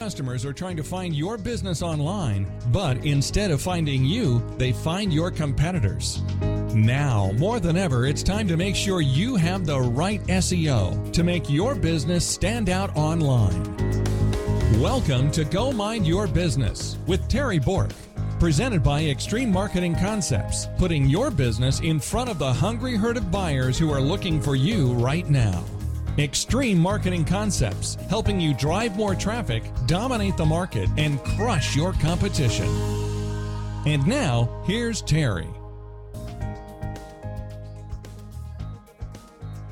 Customers are trying to find your business online, but instead of finding you, they find your competitors. Now, more than ever, it's time to make sure you have the right SEO to make your business stand out online. Welcome to Go Mind Your Business with Terry Bork, presented by Extreme Marketing Concepts, putting your business in front of the hungry herd of buyers who are looking for you right now. Extreme Marketing Concepts, helping you drive more traffic, dominate the market, and crush your competition. And now, here's Terry.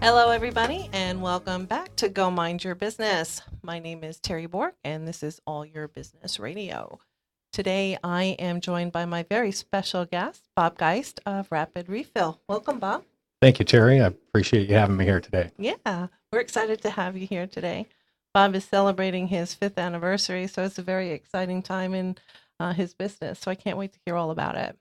Hello, everybody, and welcome back to Go Mind Your Business. My name is Terry Bork, and this is All Your Business Radio. Today, I am joined by my very special guest, Bob Geist of Rapid Refill. Welcome, Bob. Thank you, Terry. I appreciate you having me here today. Yeah, we're excited to have you here today. Bob is celebrating his 5th anniversary, so it's a very exciting time in his business, so I can't wait to hear all about it.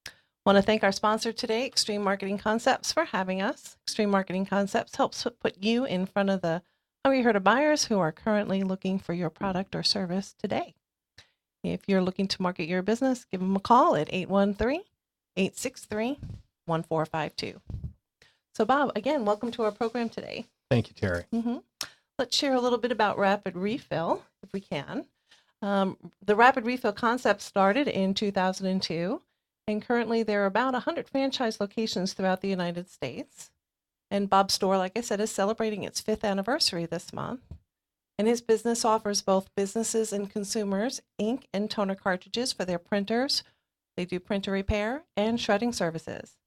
I want to thank our sponsor today, Extreme Marketing Concepts, for having us. Extreme Marketing Concepts helps put you in front of the hungry herd of buyers who are currently looking for your product or service today. If you're looking to market your business, give them a call at 813-863-1452. So, Bob, again, welcome to our program today. Thank you, Terry. Let's share a little bit about Rapid Refill, if we can. The Rapid Refill concept started in 2002, and currently there are about 100 franchise locations throughout the United States. And Bob's store, like I said, is celebrating its 5th anniversary this month. And his business offers both businesses and consumers ink and toner cartridges for their printers. They do printer repair and shredding services.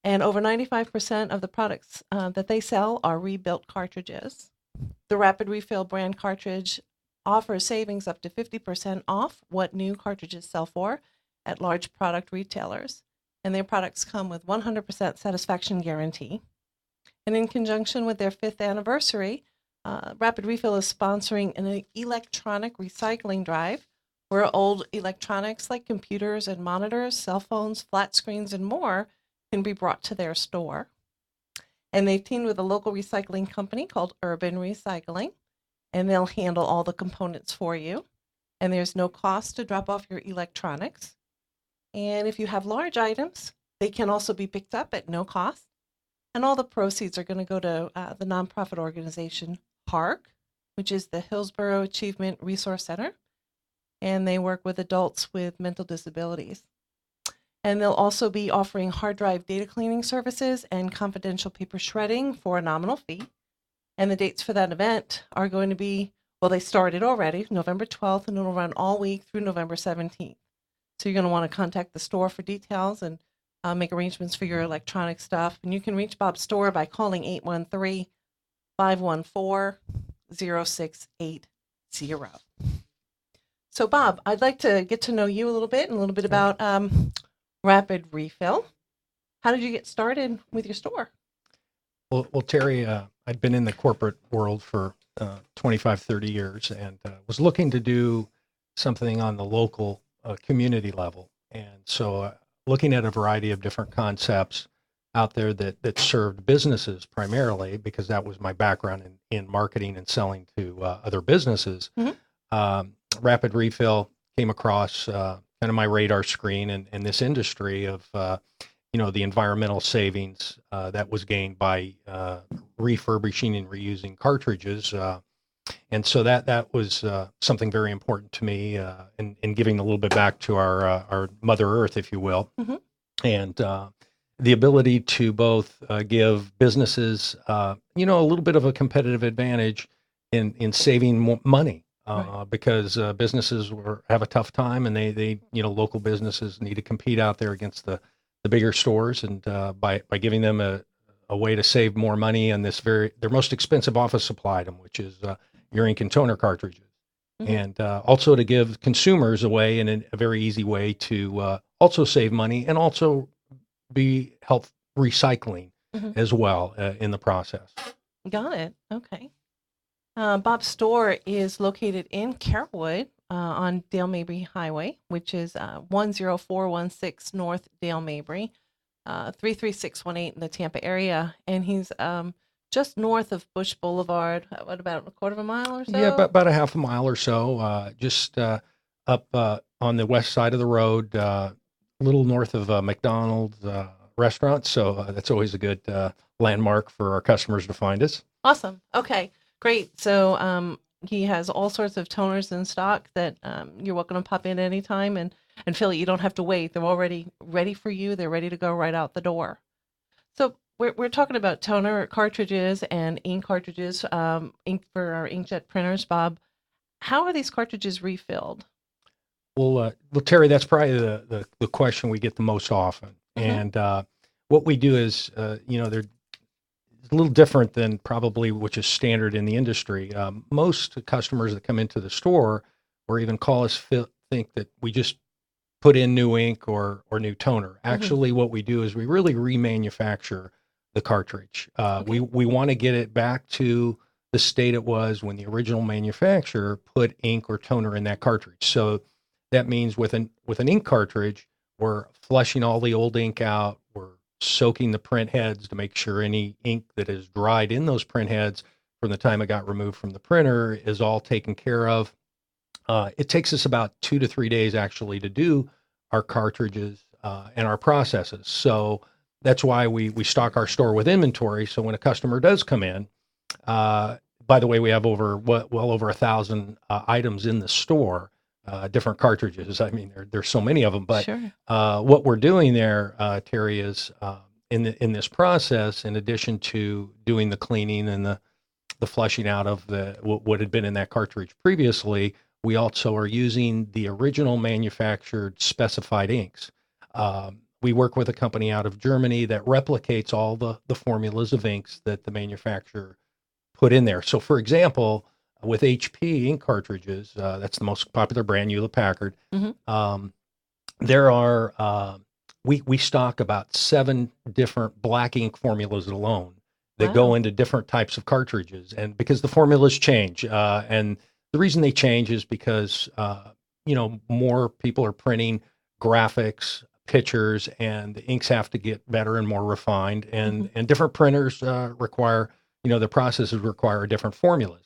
And over 95% of the products that they sell are rebuilt cartridges. The Rapid Refill brand cartridge offers savings up to 50% off what new cartridges sell for at large product retailers. And their products come with 100% satisfaction guarantee. And in conjunction with their 5th anniversary, Rapid Refill is sponsoring an electronic recycling drive where old electronics like computers and monitors, cell phones, flat screens, and more can be brought to their store. And they've teamed with a local recycling company called Urban Recycling, and they'll handle all the components for you. And there's no cost to drop off your electronics. And if you have large items, they can also be picked up at no cost. And all the proceeds are going to go to the nonprofit organization HARC, which is the Hillsborough Achievement Resource Center. And they work with adults with mental disabilities. And they'll also be offering hard drive data cleaning services and confidential paper shredding for a nominal fee. And the dates for that event are going to be, well, they started already, November 12th, and it'll run all week through November 17th. So you're going to want to contact the store for details and make arrangements for your electronic stuff. And you can reach Bob's store by calling 813-514-0680. So, Bob, I'd like to get to know you a little bit and a little bit about Rapid Refill. How did you get started with your store? Well, Terry, I'd been in the corporate world for 25, 30 years and was looking to do something on the local community level. And so looking at a variety of different concepts out there that served businesses primarily, because that was my background in marketing and selling to other businesses. Rapid Refill came across kind of my radar screen and this industry of, the environmental savings that was gained by refurbishing and reusing cartridges. And so that was something very important to me in giving a little bit back to our Mother Earth, if you will. And the ability to both give businesses, a little bit of a competitive advantage in saving more money. Because businesses have a tough time, and they local businesses need to compete out there against the bigger stores, and by giving them a way to save more money on their most expensive office supply item, which is your ink and toner cartridges, and also to give consumers a way and a very easy way to also save money and also be help recycling as well in the process. Got it. Okay. Bob's store is located in Carrollwood on Dale Mabry Highway, which is 10416 North Dale Mabry, 33618 in the Tampa area. And he's just north of Bush Boulevard. What about a quarter of a mile or so? Yeah, about a half a mile or so, just up on the west side of the road, a little north of McDonald's restaurant. So that's always a good landmark for our customers to find us. Awesome. Okay, great. So he has all sorts of toners in stock that you're welcome to pop in anytime and feel you don't have to wait. They're already ready for you. They're ready to go right out the door. So we're talking about toner cartridges and ink cartridges, ink for our inkjet printers, Bob. How are these cartridges refilled? Well, Terry, that's probably the question we get the most often. Mm-hmm. And what we do is, they're a little different than probably which is standard in the industry. Most customers that come into the store or even call us think that we just put in new ink or new toner. Actually, what we do is we really remanufacture the cartridge. We want to get it back to the state it was when the original manufacturer put ink or toner in that cartridge. So that means with an ink cartridge, we're flushing all the old ink out. We're soaking the print heads to make sure any ink that is dried in those print heads from the time it got removed from the printer is all taken care of. It takes us about 2 to 3 days actually to do our cartridges and our processes. So that's why we stock our store with inventory. So when a customer does come in, by the way, we have well over 1,000 items in the store, different cartridges. I mean, there's so many of them. But Sure. what we're doing there, Terry, is in this process, in addition to doing the cleaning and the flushing out of what had been in that cartridge previously, we also are using the original manufactured specified inks. We work with a company out of Germany that replicates all the formulas of inks that the manufacturer put in there. So, for example, with HP ink cartridges, that's the most popular brand, Hewlett Packard. Mm-hmm. There are we stock about 7 different black ink formulas alone that go Wow. into different types of cartridges, and because the formulas change, and the reason they change is because more people are printing graphics, pictures, and the inks have to get better and more refined, and different printers require the processes require different formulas.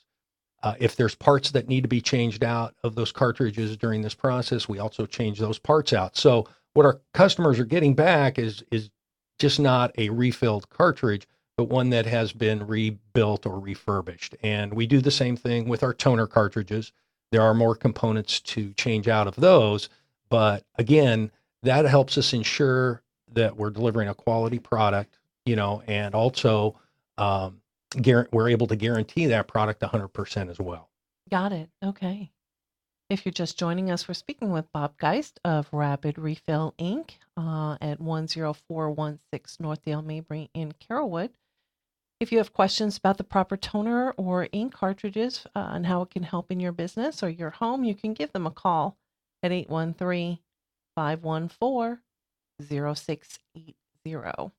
If there's parts that need to be changed out of those cartridges during this process, we also change those parts out. So what our customers are getting back is just not a refilled cartridge, but one that has been rebuilt or refurbished. And we do the same thing with our toner cartridges. There are more components to change out of those, but again, that helps us ensure that we're delivering a quality product, and also we're able to guarantee that product 100% as well. Got it. Okay. If you're just joining us, we're speaking with Bob Geist of Rapid Refill Inc. At 10416 Northdale Mabry in Carrollwood. If you have questions about the proper toner or ink cartridges and how it can help in your business or your home, you can give them a call at 813-514-0680.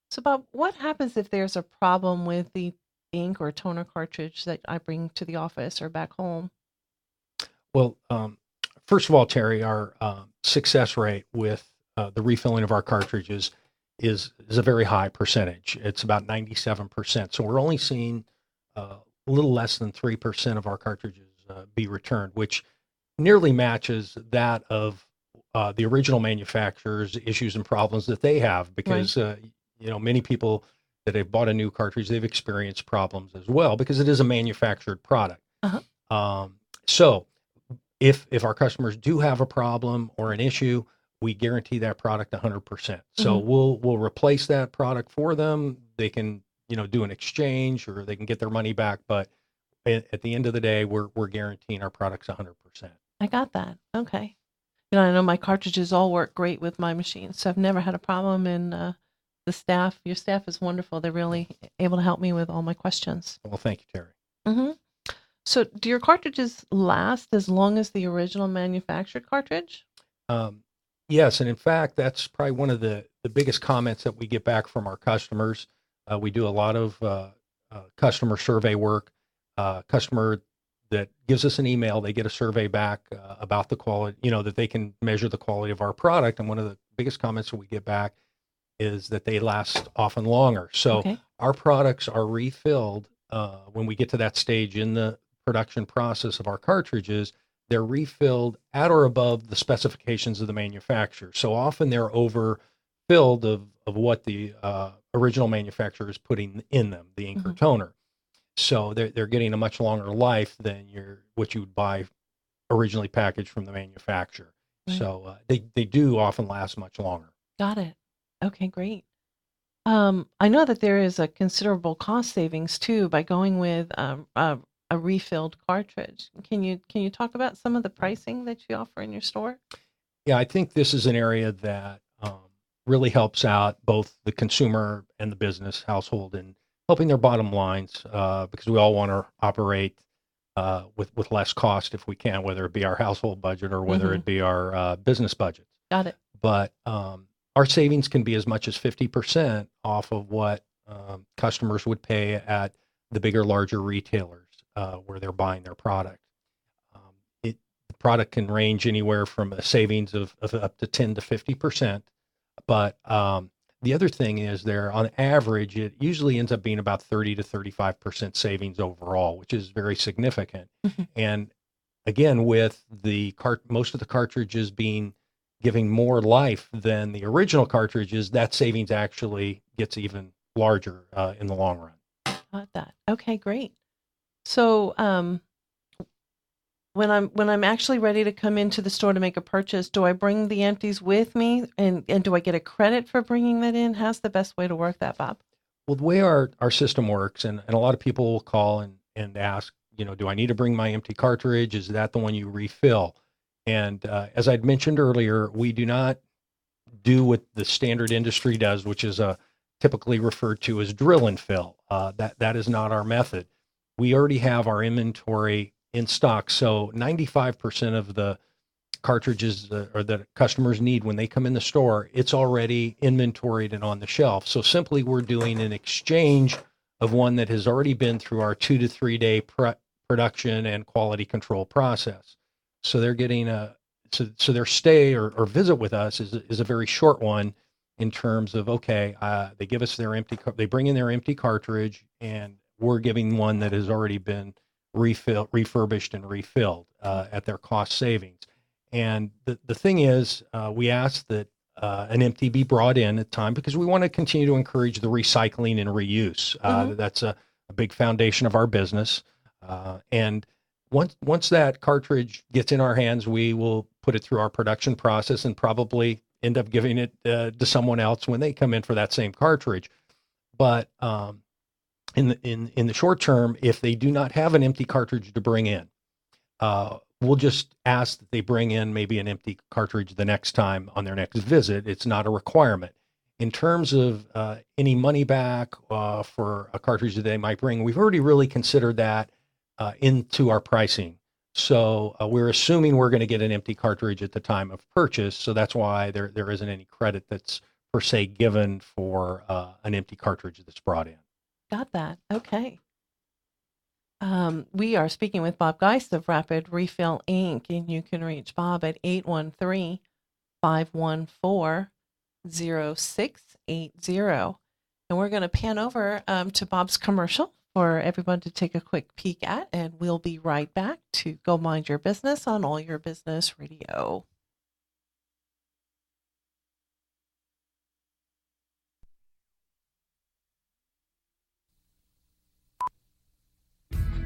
So, Bob, what happens if there's a problem with the ink or toner cartridge that I bring to the office or back home? Well, first of all, Terry, our success rate with the refilling of our cartridges is a very high percentage. It's about 97%. So we're only seeing a little less than 3% of our cartridges be returned, which nearly matches that of the original manufacturer's issues and problems that they have, because many people that have bought a new cartridge, they've experienced problems as well because it is a manufactured product. Uh-huh. So if our customers do have a problem or an issue, we guarantee that product 100%. So we'll replace that product for them. They can do an exchange or they can get their money back, but at the end of the day, we're guaranteeing our products 100%. I got that. Okay. I know my cartridges all work great with my machine, so I've never had a problem. And your staff is wonderful. They're really able to help me with all my questions. Well, thank you, Terry. Mm-hmm. So do your cartridges last as long as the original manufactured cartridge? Yes, and in fact, that's probably one of the biggest comments that we get back from our customers. We do a lot of customer survey work. Customer that gives us an email, they get a survey back about the quality, that they can measure the quality of our product. And one of the biggest comments that we get back is that they last often longer. So Okay. our products are refilled when we get to that stage in the production process of our cartridges. They're refilled at or above the specifications of the manufacturer. So often they're overfilled of what the original manufacturer is putting in them, the ink or Mhm. toner. So they're getting a much longer life than what you would buy originally packaged from the manufacturer. Right. So they do often last much longer. Got it. Okay, great. I know that there is a considerable cost savings too by going with a refilled cartridge. Can you talk about some of the pricing that you offer in your store? Yeah, I think this is an area that really helps out both the consumer and the business household in helping their bottom lines because we all want to operate with less cost if we can, whether it be our household budget or whether Hmm. it be our business budget. Got it. But our savings can be as much as 50% off of what customers would pay at the bigger, larger retailers where they're buying their product. Um, the product can range anywhere from a savings of up to 10 to 50%. But the other thing is there on average, it usually ends up being about 30 to 35% savings overall, which is very significant. Mhm. And again, with most of the cartridges being giving more life than the original cartridges, that savings actually gets even larger in the long run. Got that. Okay, great. So, when I'm actually ready to come into the store to make a purchase, do I bring the empties with me, and do I get a credit for bringing that in? How's the best way to work that, Bob? Well, the way our system works, and a lot of people will call and ask, do I need to bring my empty cartridge? Is that the one you refill? And as I'd mentioned earlier, we do not do what the standard industry does, which is typically referred to as drill and fill. That is not our method. We already have our inventory in stock, so 95% of the cartridges or that customers need when they come in the store, it's already inventoried and on the shelf. So simply we're doing an exchange of one that has already been through our 2 to 3 day production and quality control process. So they're getting so their stay or visit with us is a very short one in terms of, okay, they give us they bring in their empty cartridge, and we're giving one that has already been refurbished and refilled at their cost savings. And the thing is, we ask that an empty be brought in at time because we want to continue to encourage the recycling and reuse. Hmm. That's a big foundation of our business. And once that cartridge gets in our hands, we will put it through our production process and probably end up giving it to someone else when they come in for that same cartridge. But in the short term, if they do not have an empty cartridge to bring in, we'll just ask that they bring in maybe an empty cartridge the next time on their next visit. It's not a requirement. In terms of any money back for a cartridge that they might bring, we've already really considered that into our pricing. So we're assuming we're going to get an empty cartridge at the time of purchase. So that's why there isn't any credit that's per se given for an empty cartridge that's brought in. Got that. Okay. We are speaking with Bob Geist of Rapid Refill Inc., and you can reach Bob at 813-514-0680. And we're going to pan over to Bob's commercial for everyone to take a quick peek at, and we'll be right back to Go Mind Your Business on All Your Business Radio.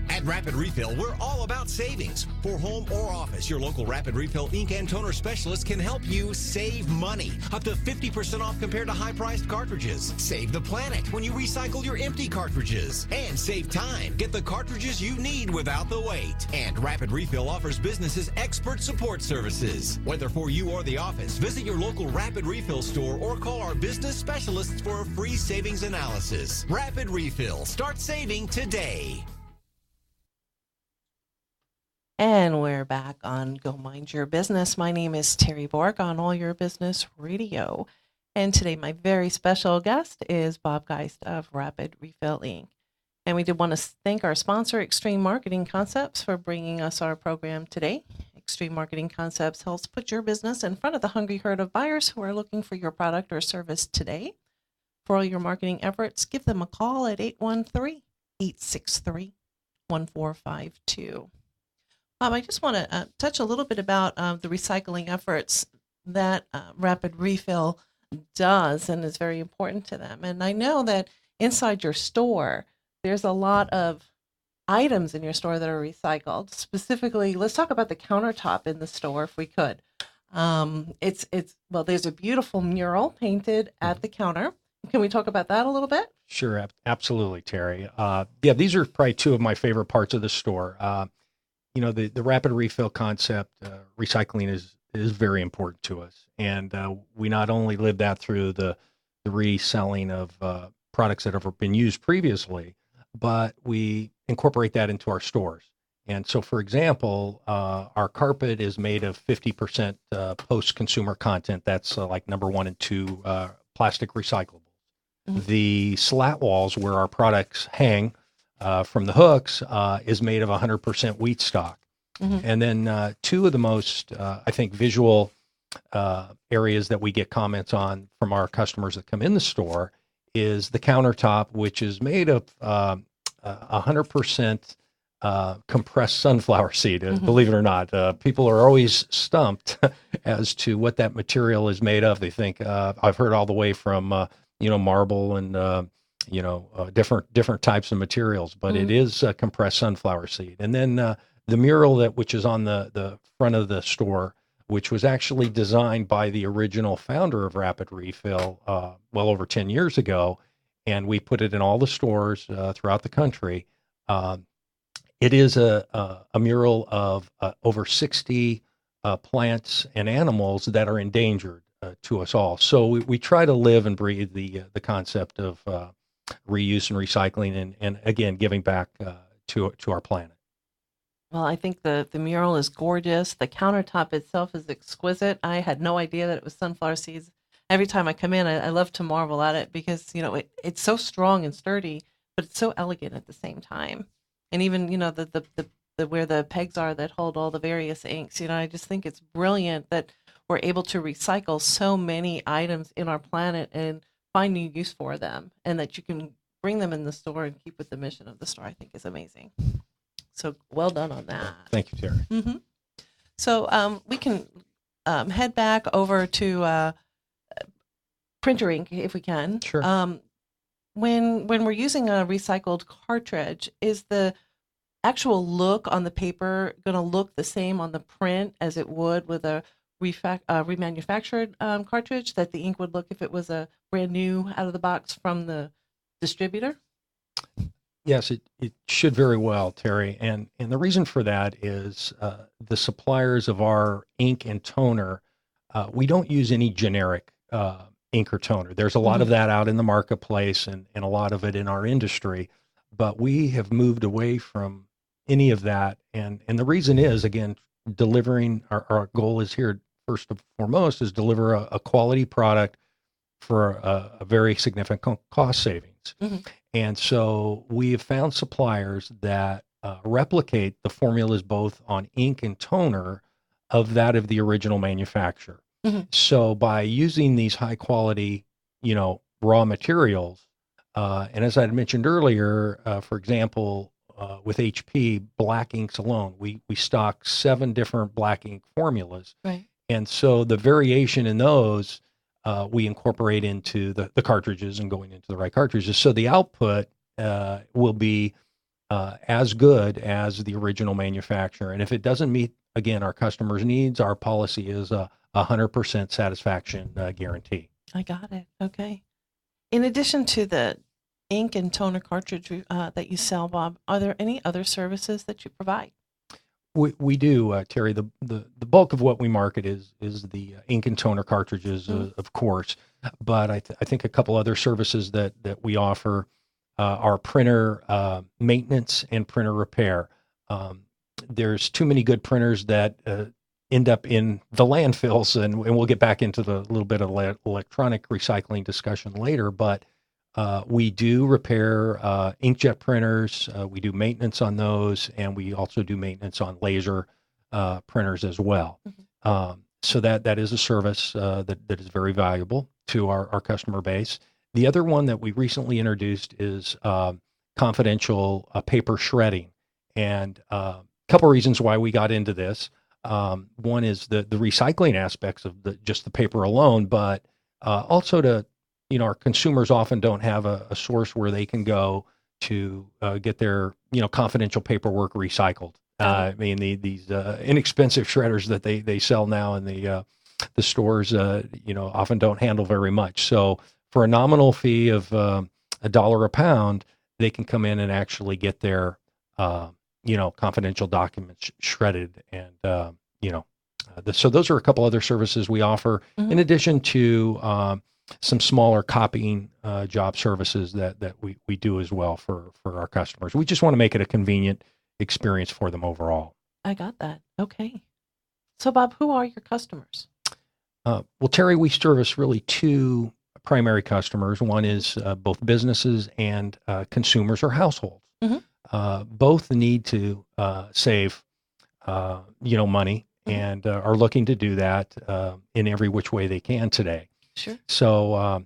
At Rapid Refill, we're all about savings. For home or office, your local Rapid Refill ink and toner specialist can help you save money. Up to 50% off compared to high-priced cartridges. Save the planet when you recycle your empty cartridges. And save time. Get the cartridges you need without the wait. And Rapid Refill offers businesses expert support services. Whether for you or the office, visit your local Rapid Refill store or call our business specialists for a free savings analysis. Rapid Refill. Start saving today. And we're back on Go Mind Your Business. My name is Terry Borg on All Your Business Radio. And today my very special guest is Bob Geist of Rapid Refill Inc. And we did want to thank our sponsor, Extreme Marketing Concepts, for bringing us our program today. Extreme Marketing Concepts helps put your business in front of the hungry herd of buyers who are looking for your product or service today. For all your marketing efforts, give them a call at 813-863-1452. I just want to touch a little bit about the recycling efforts that Rapid Refill does and is very important to them. And I know that inside your store, there's a lot of items in your store that are recycled. Specifically, let's talk about the countertop in the store if we could. There's a beautiful mural painted at the counter. Can we talk about that a little bit? Sure, absolutely, Terry. Yeah, these are probably two of my favorite parts of the store. The Rapid Refill concept, recycling is very important to us, and we not only live that through the reselling of products that have been used previously, but we incorporate that into our stores. And so, for example, our carpet is made of 50% post-consumer content. That's like number 1 and 2 plastic recyclables. Mm-hmm. The slat walls where our products hang from the hooks is made of 100% wheat stock. Mm-hmm. And then 2 of the most, I think, visual areas that we get comments on from our customers that come in the store is the countertop, which is made of 100% compressed sunflower seed. Mm-hmm. Believe it or not, people are always stumped as to what that material is made of. They think I've heard all the way from marble and different types of materials, but mm-hmm. It is compressed sunflower seed. And then the mural which is on the front of the store, which was actually designed by the original founder of Rapid Refill well over 10 years ago, and we put it in all the stores throughout the country. It is a mural of over 60 plants and animals that are endangered to us all. So we try to live and breathe the concept of reuse and recycling, and again, giving back to our planet. Well, I think the mural is gorgeous. The countertop itself is exquisite. I had no idea that it was sunflower seeds. Every time I come in, I love to marvel at it because, it's so strong and sturdy, but it's so elegant at the same time. And even, the where the pegs are that hold all the various inks, I just think it's brilliant that we're able to recycle so many items in our planet and find new use for them, and that you can bring them in the store and keep with the mission of the store, I think is amazing. So well done on that. Thank you, Terry. Mm-hmm. So we can head back over to printer ink if we can. Sure. When we're using a recycled cartridge, is the actual look on the paper going to look the same on the print as it would with a remanufactured cartridge, that the ink would look if it was a brand new out of the box from the distributor? Yes, it should very well, Terry. And the reason for that is the suppliers of our ink and toner, we don't use any generic ink or toner. There's a lot mm-hmm. of that out in the marketplace and a lot of it in our industry, but we have moved away from any of that. And the reason is, again, delivering, our goal is here, first and foremost, is deliver a quality product for a very significant cost savings. Mm-hmm. And so we have found suppliers that replicate the formulas both on ink and toner of that of the original manufacturer. Mm-hmm. So by using these high quality, raw materials, and as I had mentioned earlier, for example, with HP black inks alone, we stock 7 different black ink formulas. Right. And so the variation in those, we incorporate into the cartridges and going into the right cartridges. So the output will be as good as the original manufacturer. And if it doesn't meet, again, our customers' needs, our policy is a 100% satisfaction guarantee. I got it. Okay. In addition to the ink and toner cartridge that you sell, Bob, are there any other services that you provide? We do, Terry. The bulk of what we market is the ink and toner cartridges, of course. But I think a couple other services that we offer are printer maintenance and printer repair. There's too many good printers that end up in the landfills, and we'll get back into the little bit of electronic recycling discussion later. But we do repair inkjet printers. We do maintenance on those, and we also do maintenance on laser printers as well. Mm-hmm. So that is a service that is very valuable to our customer base. The other one that we recently introduced is confidential paper shredding. And a couple reasons why we got into this. One is the recycling aspects of just the paper alone, but also our consumers often don't have a source where they can go to get their, confidential paperwork recycled. I mean, these inexpensive shredders that they sell now in the stores, often don't handle very much. So for a nominal fee of $1 a pound, they can come in and actually get their, confidential documents shredded. And, so those are a couple other services we offer in addition to some smaller copying job services that we do as well for our customers. We just want to make it a convenient experience for them overall. I got that. Okay. So, Bob, who are your customers? Well, Terry, we service really two primary customers. One is both businesses and consumers or households. Both need to save, money and are looking to do that in every which way they can today. Sure. So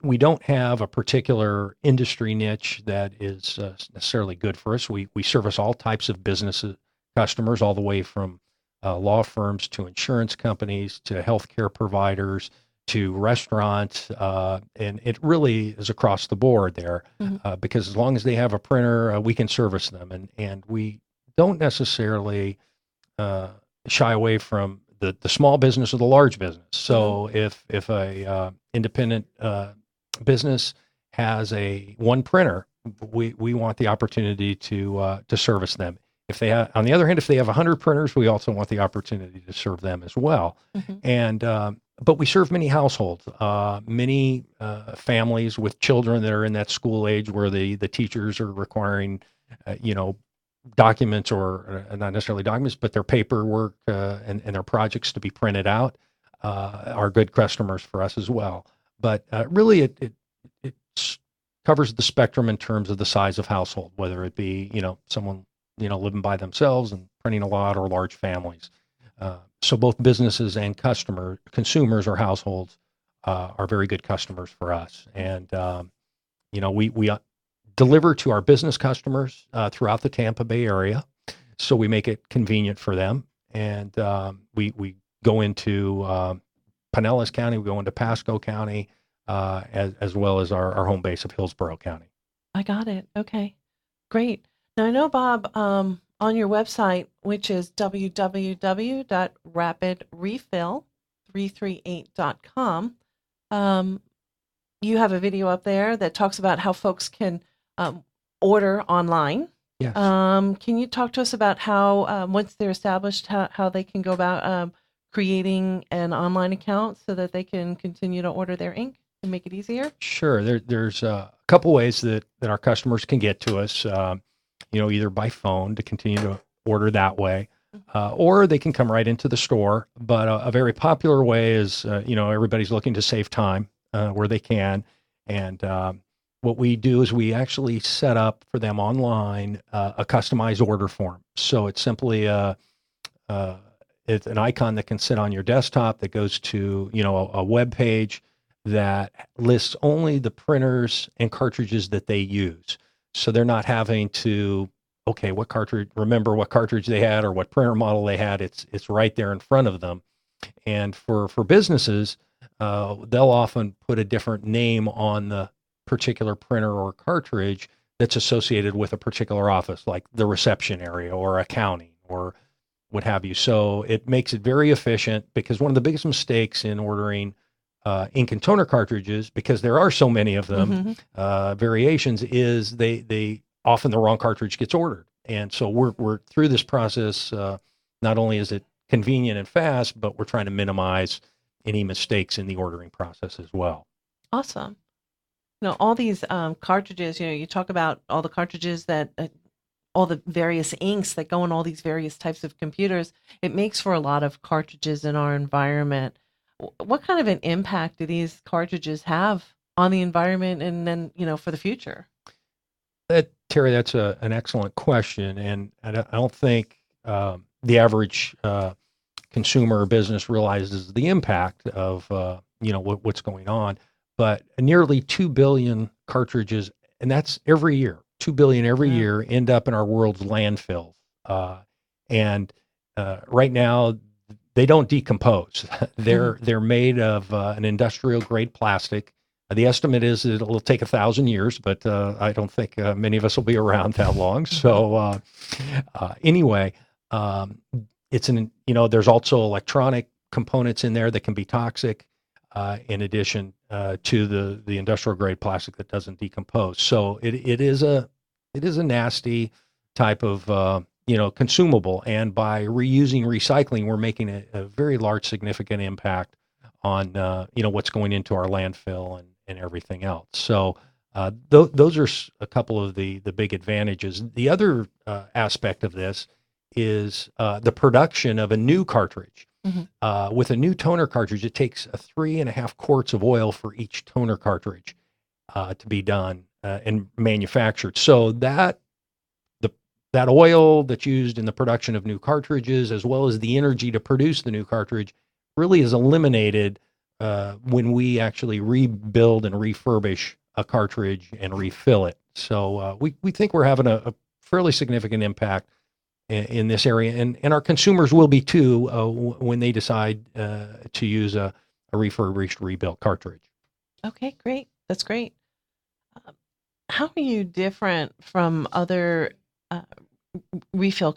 we don't have a particular industry niche that is necessarily good for us. We service all types of businesses, customers, all the way from law firms to insurance companies to healthcare providers to restaurants, and it really is across the board there. Because as long as they have a printer, we can service them, and we don't necessarily shy away from the small business or the large business. So if a independent business has one printer, we want the opportunity to service them. If they have, on the other hand, if they have 100 printers, we also want the opportunity to serve them as well. And but we serve many households, many families with children that are in that school age where the teachers are requiring, documents or not necessarily documents, but their paperwork and their projects to be printed out are good customers for us as well. But really, it covers the spectrum in terms of the size of household, whether it be someone living by themselves and printing a lot, or large families. So both businesses and consumers or households are very good customers for us. And we deliver to our business customers throughout the Tampa Bay area, so we make it convenient for them. And we go into Pinellas County, we go into Pasco County, as well as our home base of Hillsborough County. I got it. Okay, great. Now, I know, Bob, on your website, which is www.rapidrefill338.com, you have a video up there that talks about how folks can order online. Yes. Can you talk to us about how, once they're established, how they can go about creating an online account so that they can continue to order their ink and make it easier? Sure. There's a couple ways that our customers can get to us, either by phone to continue to order that way, or they can come right into the store. But a very popular way is, everybody's looking to save time where they can. And what we do is we actually set up for them online a customized order form. So it's simply it's an icon that can sit on your desktop that goes to a web page that lists only the printers and cartridges that they use. So they're not having to remember what cartridge they had or what printer model they had. It's right there in front of them. And for businesses, they'll often put a different name on the particular printer or cartridge that's associated with a particular office, like the reception area or accounting or what have you. So it makes it very efficient, because one of the biggest mistakes in ordering ink and toner cartridges, because there are so many of them, variations, is they often the wrong cartridge gets ordered. And so we're through this process. Not only is it convenient and fast, but we're trying to minimize any mistakes in the ordering process as well. Awesome. All these cartridges, you talk about all the cartridges that, all the various inks that go in all these various types of computers. It makes for a lot of cartridges in our environment. What kind of an impact do these cartridges have on the environment and then, for the future? Terry, that's an excellent question. And I don't think the average consumer or business realizes the impact of, what's going on. but nearly 2 billion cartridges, and that's every year. 2 billion every Wow. year end up in our world's landfills. And right now, they don't decompose. They're made of an industrial grade plastic. The estimate is that it'll take 1,000 years, but I don't think many of us will be around that long. So anyway, it's there's also electronic components in there that can be toxic, in addition to the industrial grade plastic that doesn't decompose. So it is a nasty type of consumable, and by reusing, recycling, we're making a very large, significant impact on what's going into our landfill and everything else. So those are a couple of the big advantages. The other aspect of this is the production of a new cartridge. With a new toner cartridge, it takes 3.5 quarts of oil for each toner cartridge to be done and manufactured. So that oil that's used in the production of new cartridges, as well as the energy to produce the new cartridge, really is eliminated when we actually rebuild and refurbish a cartridge and refill it. So we think we're having a fairly significant impact in this area, and our consumers will be too when they decide to use a refurbished, rebuilt cartridge. Okay, great. That's great. How are you different from other refilling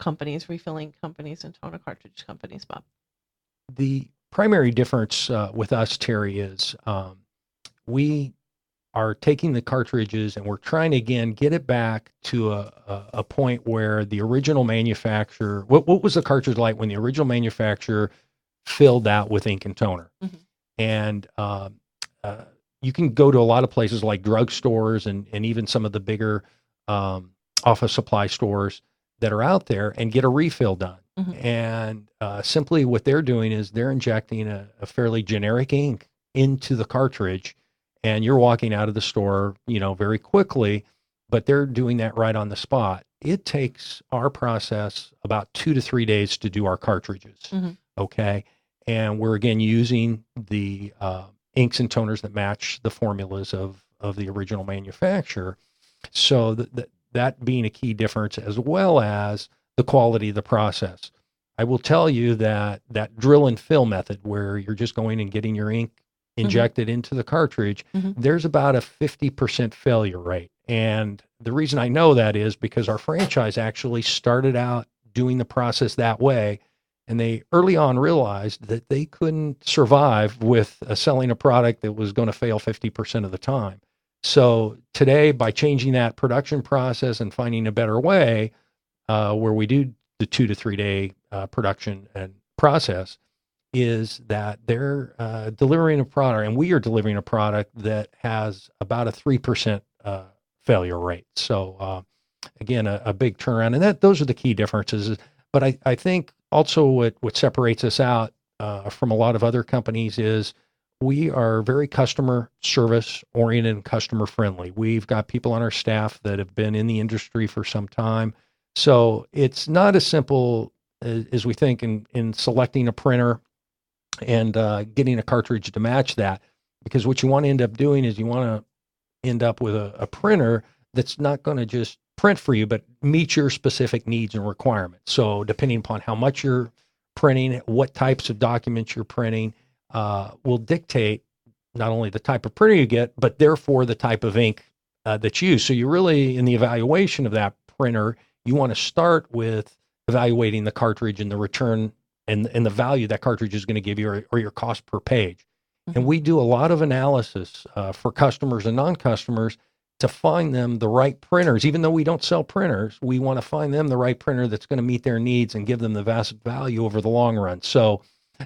companies and toner cartridge companies, Bob? The primary difference with us, Terry, is we are taking the cartridges and we're trying to, again, get it back to a point where the original manufacturer, what was the cartridge like when the original manufacturer filled out with ink and toner? And you can go to a lot of places like drugstores and even some of the bigger office supply stores that are out there and get a refill done. And simply what they're doing is they're injecting a fairly generic ink into the cartridge, and you're walking out of the store, very quickly, but they're doing that right on the spot. It takes our process about 2 to 3 days to do our cartridges. Okay. And we're, again, using the inks and toners that match the formulas of the original manufacturer. So that being a key difference, as well as the quality of the process. I will tell you that drill and fill method, where you're just going and getting your ink injected into the cartridge, there's about a 50% failure rate. And the reason I know that is because our franchise actually started out doing the process that way, and they early on realized that they couldn't survive with selling a product that was going to fail 50% of the time. So today, by changing that production process and finding a better way, where we do the 2 to 3 day production and process, is that they're delivering a product, and we are delivering a product that has about a 3% failure rate. So again, a big turnaround, and those are the key differences. But I think also what separates us out from a lot of other companies is we are very customer service oriented and customer friendly. We've got people on our staff that have been in the industry for some time. So it's not as simple as we think in selecting a printer and getting a cartridge to match that, because what you want to end up doing is you want to end up with a printer that's not going to just print for you, but meet your specific needs and requirements. So depending upon how much you're printing, what types of documents you're printing, will dictate not only the type of printer you get, but therefore the type of ink that's used. So you really, in the evaluation of that printer, you want to start with evaluating the cartridge and the return and the value that cartridge is going to give you, or your cost per page. And we do a lot of analysis for customers and non-customers to find them the right printers. Even though we don't sell printers, we want to find them the right printer that's going to meet their needs and give them the vast value over the long run. So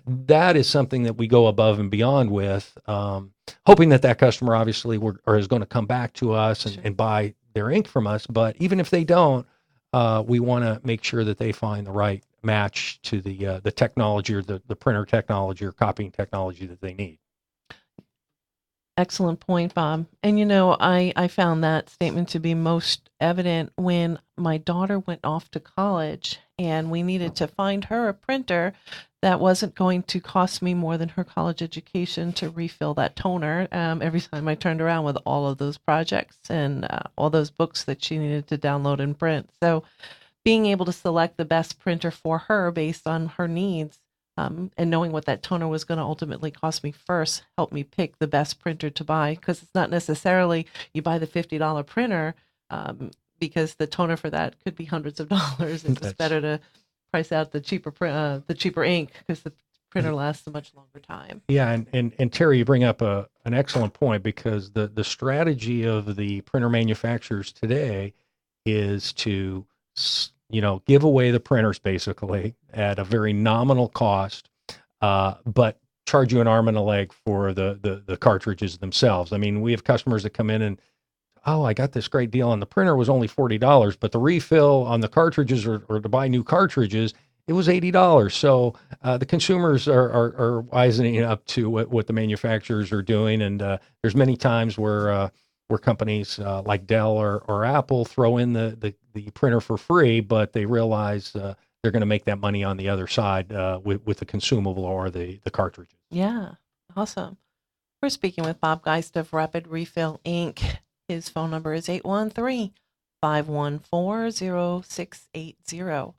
that is something that we go above and beyond with, hoping that customer obviously is going to come back to us and buy their ink from us. But even if they don't, we want to make sure that they find the right match to the technology, or the printer technology or copying technology that they need. Excellent point, Bob. And I found that statement to be most evident when my daughter went off to college and we needed to find her a printer that wasn't going to cost me more than her college education to refill that toner every time I turned around with all of those projects and all those books that she needed to download and print. So being able to select the best printer for her based on her needs, and knowing what that toner was going to ultimately cost me first helped me pick the best printer to buy, because it's not necessarily you buy the $50 printer, because the toner for that could be hundreds of dollars. It's just better to price out the cheaper ink, because the printer lasts a much longer time. Yeah, and Terry, you bring up an excellent point, because the strategy of the printer manufacturers today is to give away the printers basically at a very nominal cost, but charge you an arm and a leg for the cartridges themselves. I mean, we have customers that come in and, oh, I got this great deal on the printer, was only $40, but the refill on the cartridges or to buy new cartridges, it was $80. So the consumers are wising up to what the manufacturers are doing, and there's many times where companies like Dell or Apple throw in the printer for free, but they realize they're going to make that money on the other side with the consumable or the cartridges. Yeah, awesome. We're speaking with Bob Geist of Rapid Refill Inc. His phone number is 813-514-0680.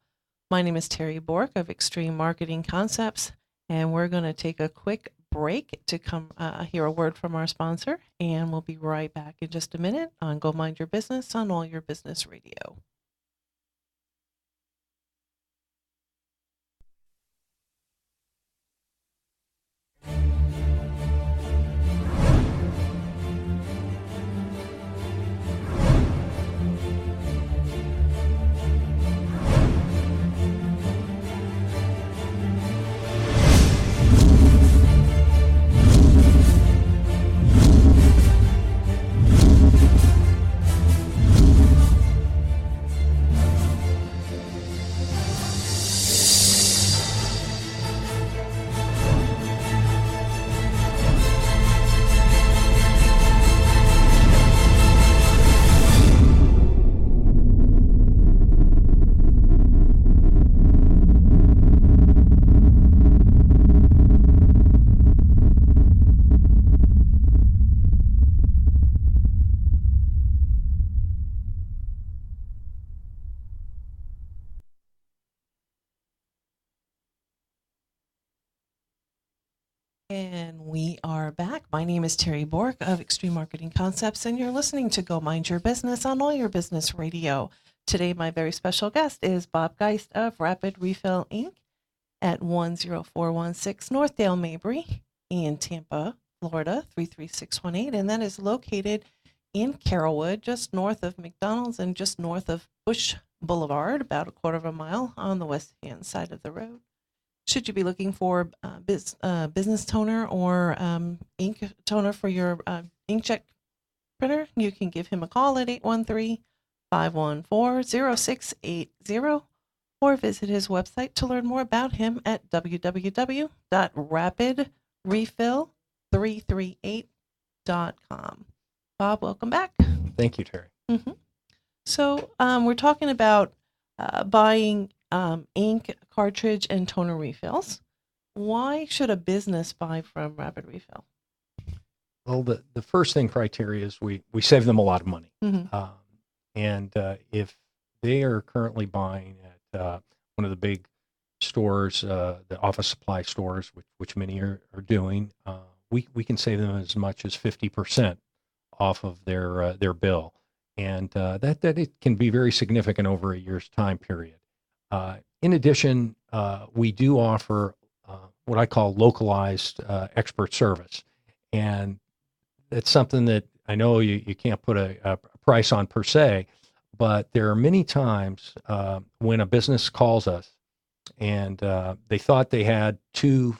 My name is Terry Bork of Extreme Marketing Concepts, and we're going to take a quick break to come hear a word from our sponsor, and we'll be right back in just a minute on Go Mind Your Business on All Your Business Radio. And we are back. My name is Terry Bork of Extreme Marketing Concepts, and you're listening to Go Mind Your Business on All Your Business Radio. Today, my very special guest is Bob Geist of Rapid Refill Inc. at 10416 Northdale Mabry in Tampa, Florida, 33618. And that is located in Carrollwood, just north of McDonald's and just north of Bush Boulevard, about a quarter of a mile on the west-hand side of the road. Should you be looking for business toner or ink toner for your inkjet printer, you can give him a call at 813-514-0680 or visit his website to learn more about him at www.rapidrefill338.com. Bob, welcome back. Thank you, Terry. Mm-hmm. So we're talking about buying ink, cartridge, and toner refills. Why should a business buy from Rapid Refill? Well, the first thing criteria is we save them a lot of money. Mm-hmm. And if they are currently buying at one of the big stores, the office supply stores, which many are doing, we can save them as much as 50% off of their bill. And that it can be very significant over a year's time period. In addition, we do offer what I call localized expert service. And it's something that I know you can't put a price on per se, but there are many times when a business calls us and they thought they had two,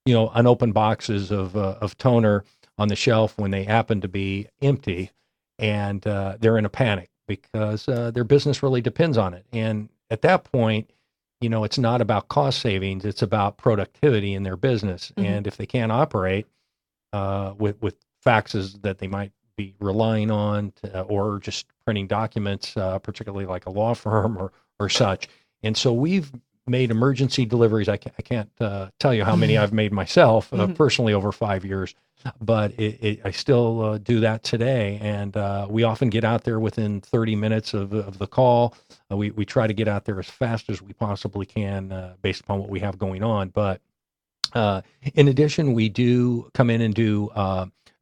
unopened boxes of toner on the shelf when they happen to be empty, and they're in a panic because their business really depends on it. And at that point, it's not about cost savings, it's about productivity in their business. Mm-hmm. And if they can't operate with faxes that they might be relying on or just printing documents, particularly like a law firm or such. And so we've made emergency deliveries. I can't tell you how many I've made myself personally over 5 years, but I still do that today. And we often get out there within 30 minutes of the call. We try to get out there as fast as we possibly can based upon what we have going on. But in addition, we do come in and do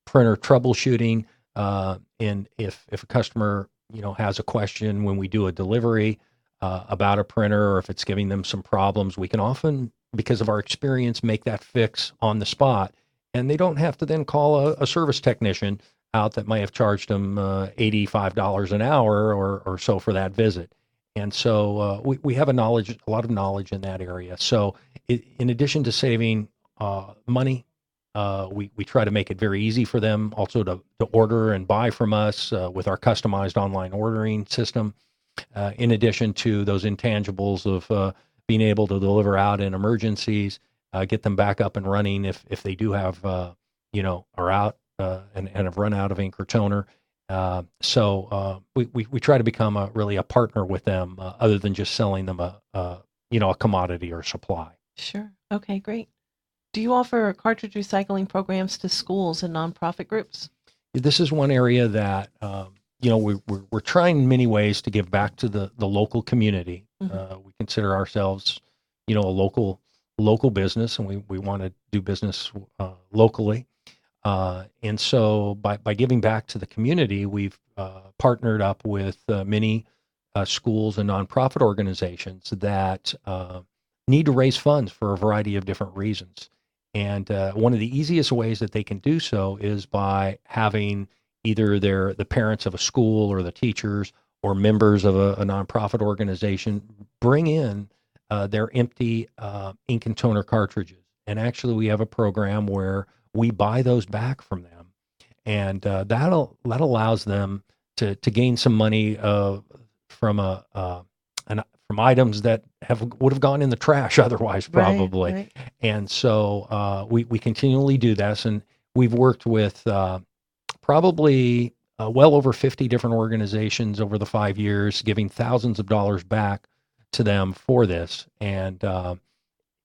printer troubleshooting. And if a customer has a question when we do a delivery about a printer, or if it's giving them some problems, we can often, because of our experience, make that fix on the spot, and they don't have to then call a service technician out that might have charged them $85 an hour or so for that visit. And so we have a lot of knowledge in that area. So in addition to saving money, we try to make it very easy for them also to order and buy from us with our customized online ordering system. In addition to those intangibles of being able to deliver out in emergencies, get them back up and running if they do have, are out and have run out of ink or toner. So we try to become really a partner with them other than just selling them a commodity or supply. Sure. Okay, great. Do you offer cartridge recycling programs to schools and nonprofit groups? This is one area that we're trying in many ways to give back to the local community. Mm-hmm. We consider ourselves, a local business, and we want to do business locally. And so by giving back to the community, we've partnered up with many schools and nonprofit organizations that need to raise funds for a variety of different reasons. And one of the easiest ways that they can do so is by having either the parents of a school or the teachers or members of a nonprofit organization bring in their empty ink and toner cartridges. And actually, we have a program where we buy those back from them, and that allows them to gain some money from from items that would have gone in the trash otherwise, probably. Right. And so we continually do this, and we've worked with probably well over 50 different organizations over the 5 years, giving thousands of dollars back to them for this. And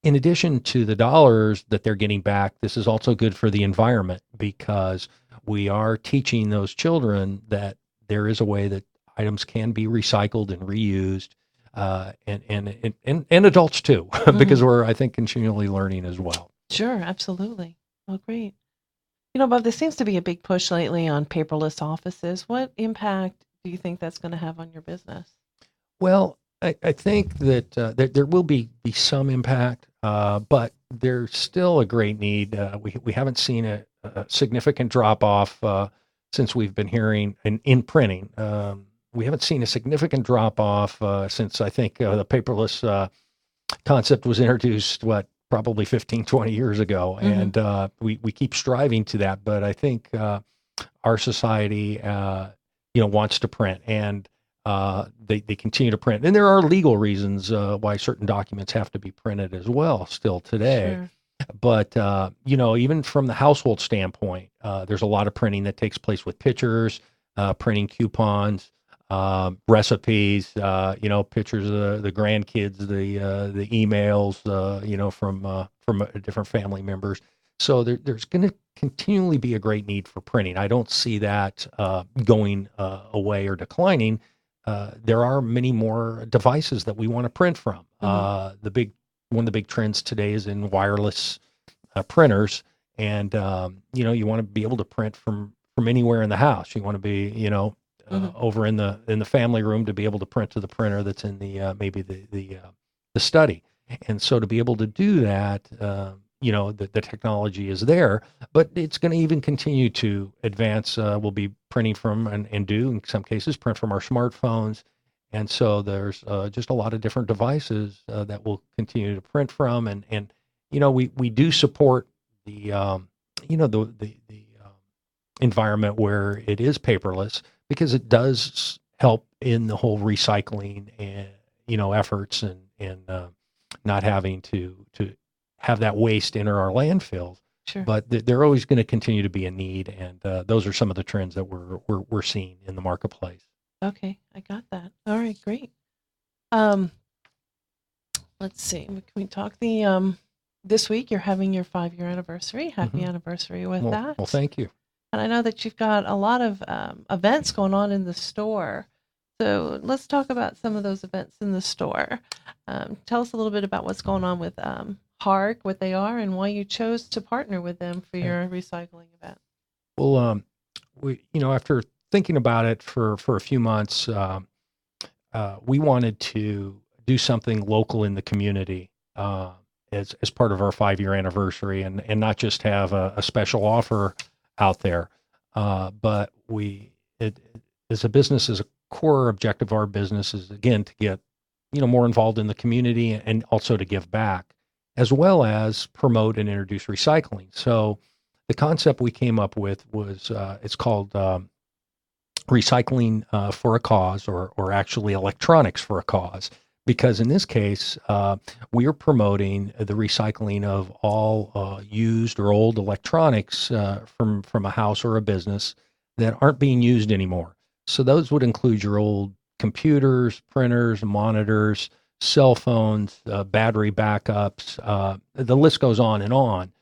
in addition to the dollars that they're getting back, this is also good for the environment, because we are teaching those children that there is a way that items can be recycled and reused, and adults too, because we're, I think, continually learning as well. Sure, absolutely. Well, great. Bob, there seems to be a big push lately on paperless offices. What impact do you think that's going to have on your business? Well, I think that there will be some impact, but there's still a great need. We haven't seen a significant drop off since we've been hearing in printing. We haven't seen a significant drop off since I think the paperless concept was introduced, probably 15, 20 years ago. Mm-hmm. And we keep striving to that. But I think our society, wants to print, and they continue to print. And there are legal reasons why certain documents have to be printed as well still today. Sure. But, even from the household standpoint, there's a lot of printing that takes place with pictures, printing coupons, recipes, pictures of the grandkids, the emails, from different family members. So there's going to continually be a great need for printing. I don't see that going away or declining. There are many more devices that we want to print from. Mm-hmm. One of the big trends today is in wireless printers, and you want to be able to print from anywhere in the house. You want to be over in the family room to be able to print to the printer that's in the maybe the study. And so to be able to do that, the technology is there, but it's going to even continue to advance. We'll be printing from and do in some cases print from our smartphones. And so there's just a lot of different devices that we'll continue to print from. And we do support the environment where it is paperless, because it does help in the whole recycling and efforts and not having to have that waste enter our landfills. Sure. But they're always going to continue to be a need, and those are some of the trends that we're seeing in the marketplace. Okay, I got that. All right, great. let's see. Can we talk this week you're having your 5-year anniversary. Happy Mhm. anniversary with Well, that. well, thank you. And I know that you've got a lot of events going on in the store. So let's talk about some of those events in the store. Tell us a little bit about what's going on with Hark, what they are, and why you chose to partner with them for Okay. your recycling event. Well, after thinking about it for a few months, we wanted to do something local in the community as part of our 5-year anniversary, and not just have a special offer out there, but as a business, as a core objective of our business is again to get more involved in the community and also to give back, as well as promote and introduce recycling. So the concept we came up with was it's called recycling for a cause, or actually electronics for a cause, because in this case we are promoting the recycling of all used or old electronics from a house or a business that aren't being used anymore. So those would include your old computers, printers, monitors, cell phones, battery backups, the list goes on and on.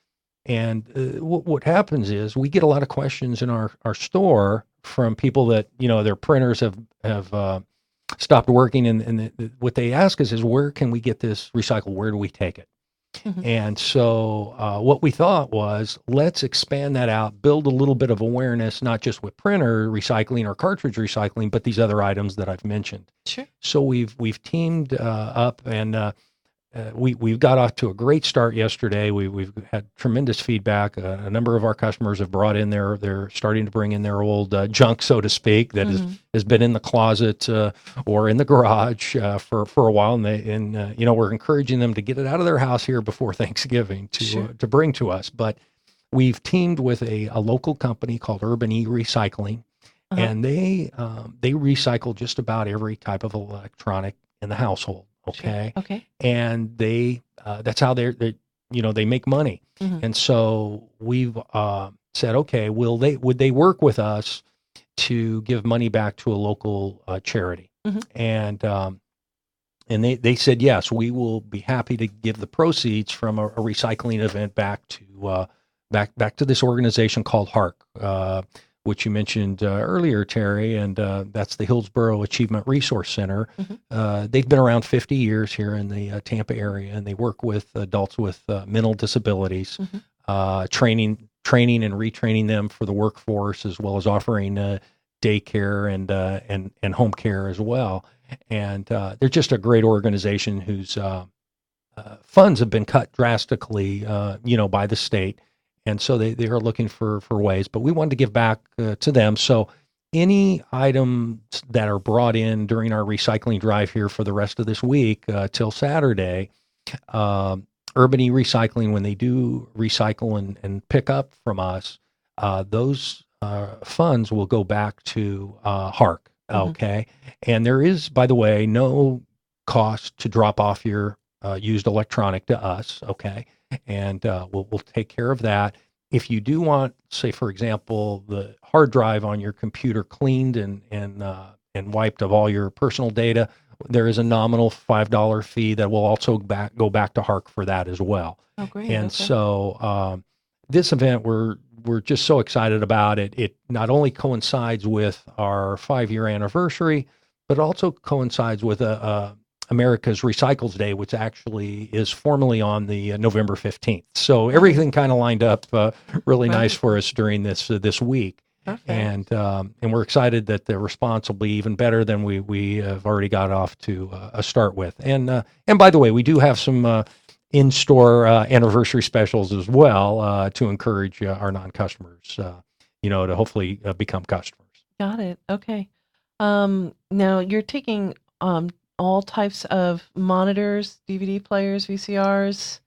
And what happens is we get a lot of questions in our store from people that their printers have stopped working, and what they ask us is, where can we get this recycled? Where do we take it? Mhm. And so what we thought was, let's expand that out, build a little bit of awareness, not just with printer recycling or cartridge recycling, but these other items that I've mentioned. Sure. So we've teamed up, and we've got off to a great start yesterday. We've had tremendous feedback. A number of our customers have brought in they're starting to bring in their old junk, so to speak, that has been in the closet or in the garage for a while, and we're encouraging them to get it out of their house here before Thanksgiving to bring to us. But we've teamed with a local company called Urban E Recycling, and they recycle just about every type of electronic in the household. Okay. Sure. Okay. And they that's how they make money. Mhm. And so we've said, okay, would they work with us to give money back to a local charity? Mhm. And they said, yes, we will be happy to give the proceeds from a recycling event back to this organization called Hark, which you mentioned earlier, Terry, and that's the Hillsborough Achievement Resource Center. They've been around 50 years here in the Tampa area, and they work with adults with mental disabilities, training and retraining them for the workforce, as well as offering daycare and home care as well. And they're just a great organization whose funds have been cut drastically, by the state. And so they are looking for ways, but we wanted to give back to them. So any items that are brought in during our recycling drive here for the rest of this week till Saturday, Urban E Recycling, when they do recycle and pick up from us, those funds will go back to Hark. Okay. And there is, by the way, no cost to drop off your used electronic to us. Okay. And we'll take care of that. If you do want, say, for example, the hard drive on your computer cleaned and wiped of all your personal data, there is a nominal $5 fee that will also go back to Hark for that as well. Oh, great. And Okay. so this event, we're just so excited about it. It not only coincides with our 5-year anniversary, but also coincides with America's Recycles Day, which actually is formally on the November 15th. So everything kind of lined up really nice for us during this week. Perfect. And we're excited that the response will be even better than we have already got off to a start with. And by the way, we do have some in-store anniversary specials as well to encourage our non-customers, to hopefully become customers. Got it. Okay. Now you're taking all types of monitors, DVD players, VCRs.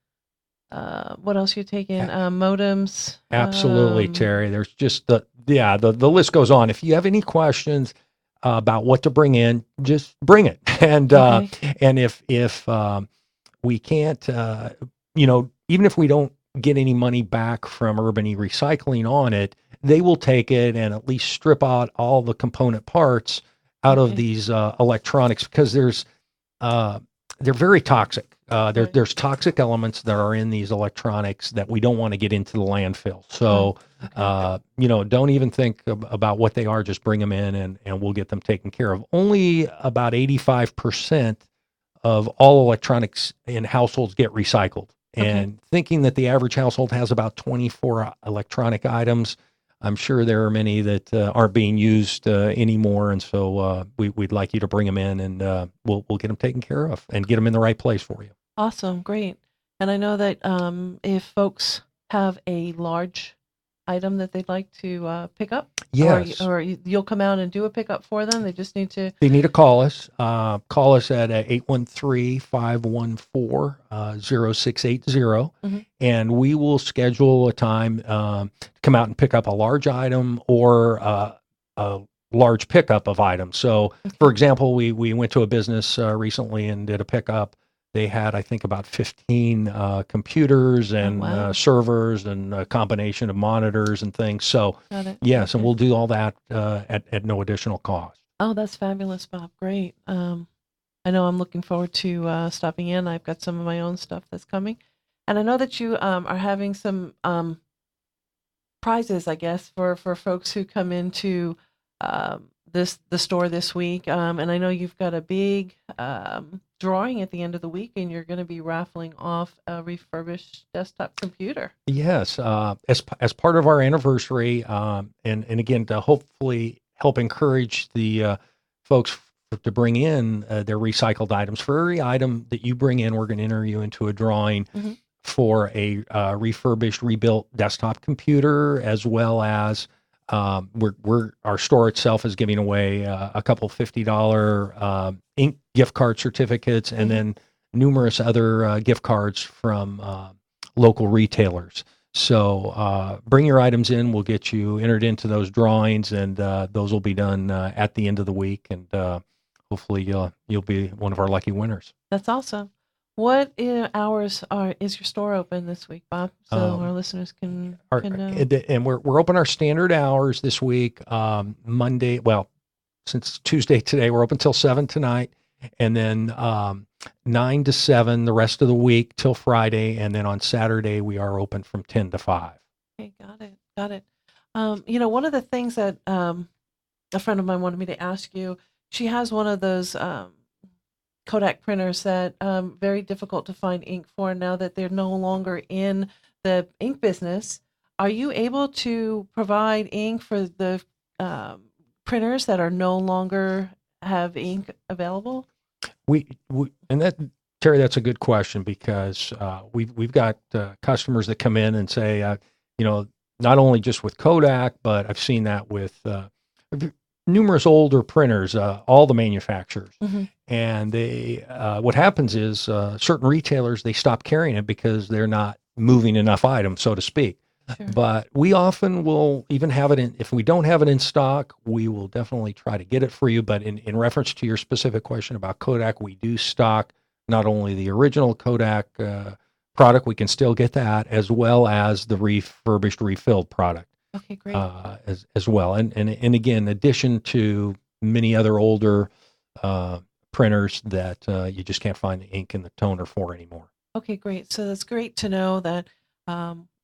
What else you taking? Modems. Absolutely, Terry. There's just the list goes on. If you have any questions about what to bring in, just bring it. And Okay. and if we can't, even if we don't get any money back from Urban E Recycling on it, they will take it and at least strip out all the component parts out of Okay. these electronics, because there's they're very toxic. Right. There's toxic elements that are in these electronics that we don't want to get into the landfill. So, Okay. don't even think about what they are. Just bring them in, and we'll get them taken care of. Only about 85% of all electronics in households get recycled. Okay. And thinking that the average household has about 24 electronic items, I'm sure there are many that aren't being used anymore. And so we'd like you to bring them in, and we'll get them taken care of and get them in the right place for you. Awesome. Great. And I know that if folks have a large item that they'd like to pick up, Yes. you'll come out and do a pickup for them. They just need to. They need to call us. Call us at 813-514-0680, Mhm. and we will schedule a time to come out and pick up a large item or a large pickup of items. So, for example, we went to a business recently and did a pickup. They had, I think, about 15 computers and wow. servers and a combination of monitors and things. So, Got it. yes, and Okay. we'll do all that at no additional cost. Oh, that's fabulous, Bob. Great. I know I'm looking forward to stopping in. I've got some of my own stuff that's coming. And I know that you are having some prizes, I guess, for folks who come into the store this week. And I know you've got a big drawing at the end of the week, and you're going to be raffling off a refurbished desktop computer. Yes, as part of our anniversary, and again to hopefully help encourage the folks to bring in their recycled items. For every item that you bring in, we're going to enter you into a drawing Mhm. for a refurbished, rebuilt desktop computer, as well as our store itself is giving away a couple $50 ink gift card certificates, and Mhm. then numerous other gift cards from local retailers. So bring your items in. We'll get you entered into those drawings, and those will be done at the end of the week. And hopefully you'll be one of our lucky winners. That's awesome. What hours is your store open this week, Bob? So our Um, listeners can our, know. and we're open our standard hours this week. Monday, well, since Tuesday today, we're open till 7 tonight, and then 9 to 7 the rest of the week till Friday, and then on Saturday we are open from 10 to 5. Okay, got it, got it. One of the things that a friend of mine wanted me to ask you, she has one of those Kodak printers that very difficult to find ink for now that they're no longer in the ink business. Are you able to provide ink for the printers that are no longer have ink available? We and that Terry, that's a good question because we've got customers that come in and say, not only just with Kodak, but I've seen that with numerous older printers, all the manufacturers. Mhm. And they, what happens is certain retailers, they stop carrying it because they're not moving enough items, so to speak. Sure. But we often will even have it in, if we don't have it in stock, we will definitely try to get it for you. But in reference to your specific question about Kodak, we do stock not only the original Kodak product, we can still get that, as well as the refurbished, refilled product Okay, great. as well. And again, in addition to many other older printers that you just can't find the ink and the toner for anymore. Okay, great. So that's great to know that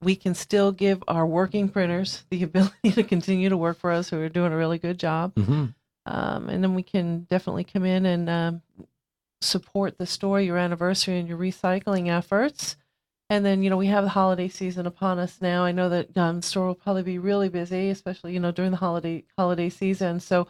we can still give our working printers the ability to continue to work for us, who are doing a really good job. Mm-hmm. And then we can definitely come in and support the store, your anniversary, and your recycling efforts. And then, we have the holiday season upon us now. I know that the store will probably be really busy, especially, during the holiday season. So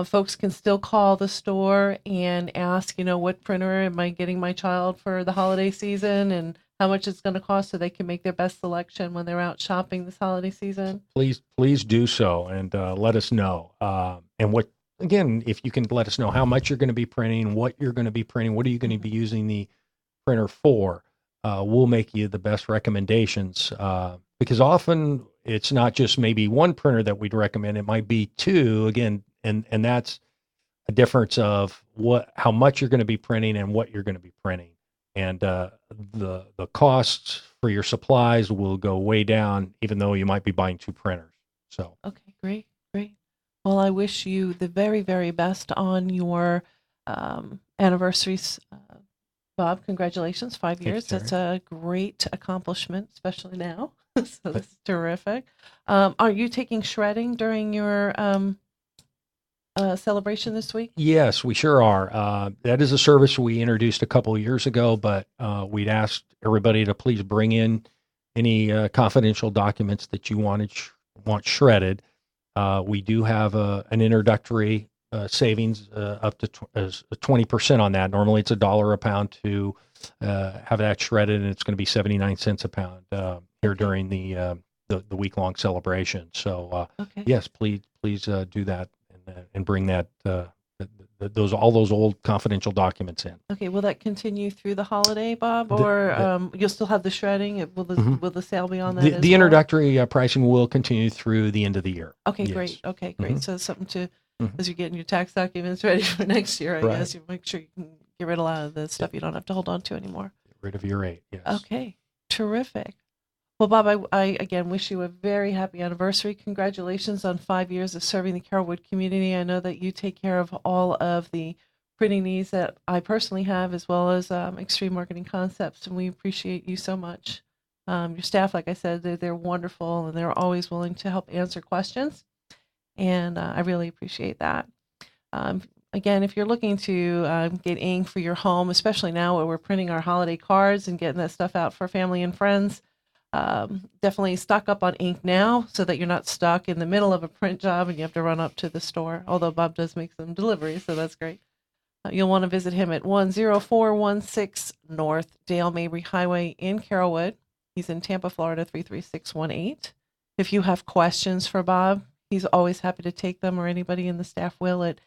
folks can still call the store and ask, what printer am I getting my child for the holiday season and how much it's going to cost so they can make their best selection when they're out shopping this holiday season. Please do so and let us know. And what, again, if you can let us know how much you're going to be printing, what you're going to be printing, what are you going to be using the printer for, we'll make you the best recommendations. Because often it's not just maybe one printer that we'd recommend. It might be two, again, and that's a difference of how much you're going to be printing and what you're going to be printing. And the costs for your supplies will go way down, even though you might be buying two printers. So Okay, great, great. Well, I wish you the very, very best on your anniversaries Bob, congratulations, 5 Thank you, years. That's Terry. a great accomplishment, especially now. So that's terrific. Are you taking shredding during your celebration this week? Yes, we sure are. That is a service we introduced a couple of years ago, but we'd asked everybody to please bring in any confidential documents that you want shredded. We do have an introductory savings up to 20% on that. Normally, it's $1 a pound to have that shredded, and it's going to be 79 cents a pound here during the week-long celebration. So, Okay. yes, please do that and bring that all those old confidential documents in. Okay. Will that continue through the holiday, Bob, The- or you'll still have the shredding? Will the sale be on that? The as well? introductory pricing will continue through the end of the year. Okay, Yes. great. Okay, great. Mhm. So something to, Mhm. as you're getting your tax documents ready for next year, I Right. guess you make sure you can get rid of a lot of the stuff you don't have to hold on to anymore. Get rid of your 8. Yes. Okay, terrific. Well, Bob, I again wish you a very happy anniversary. Congratulations on 5 years of serving the Carrollwood community. I know that you take care of all of the printing needs that I personally have, as well as Extreme Marketing Concepts, and we appreciate you so much. Your staff, like I said, they're wonderful, and they're always willing to help answer questions, and I really appreciate that. Again, if you're looking to get ink for your home, especially now where we're printing our holiday cards and getting that stuff out for family and friends, definitely stock up on ink now so that you're not stuck in the middle of a print job and you have to run up to the store, although Bob does make some deliveries, so that's great. You'll want to visit him at 10416 North Dale Mabry Highway in Carrollwood. He's in Tampa, Florida, 33618. If you have questions for Bob, he's always happy to take them, or anybody in the staff will, at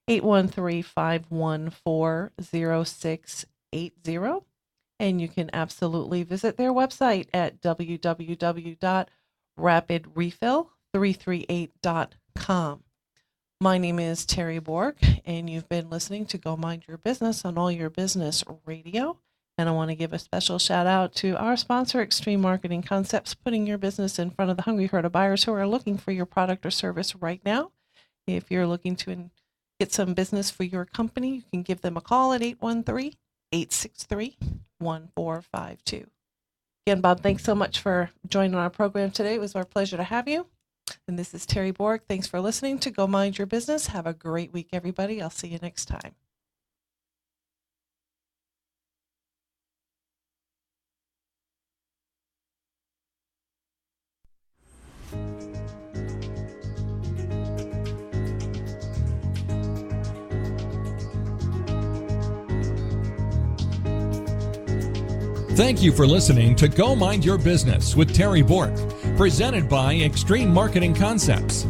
813-514-0680. And you can absolutely visit their website at www.rapidrefill338.com. My name is Terry Borg, and you've been listening to Go Mind Your Business on All Your Business Radio. And I want to give a special shout out to our sponsor, Extreme Marketing Concepts, putting your business in front of the hungry herd of buyers who are looking for your product or service right now. If you're looking to get some business for your company, you can give them a call at 813-863-1452. Again, Bob, thanks so much for joining our program today. It was our pleasure to have you. And this is Terry Borg. Thanks for listening to Go Mind Your Business. Have a great week, everybody. I'll see you next time. Thank you for listening to Go Mind Your Business with Terry Bork, presented by Extreme Marketing Concepts.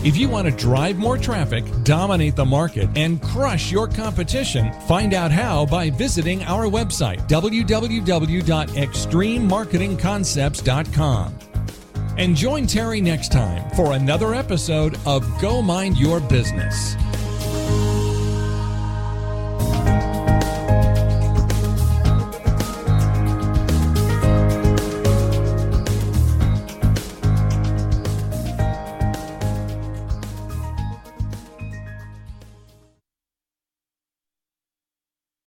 If you want to drive more traffic, dominate the market, and crush your competition, find out how by visiting our website, www.extrememarketingconcepts.com. And join Terry next time for another episode of Go Mind Your Business.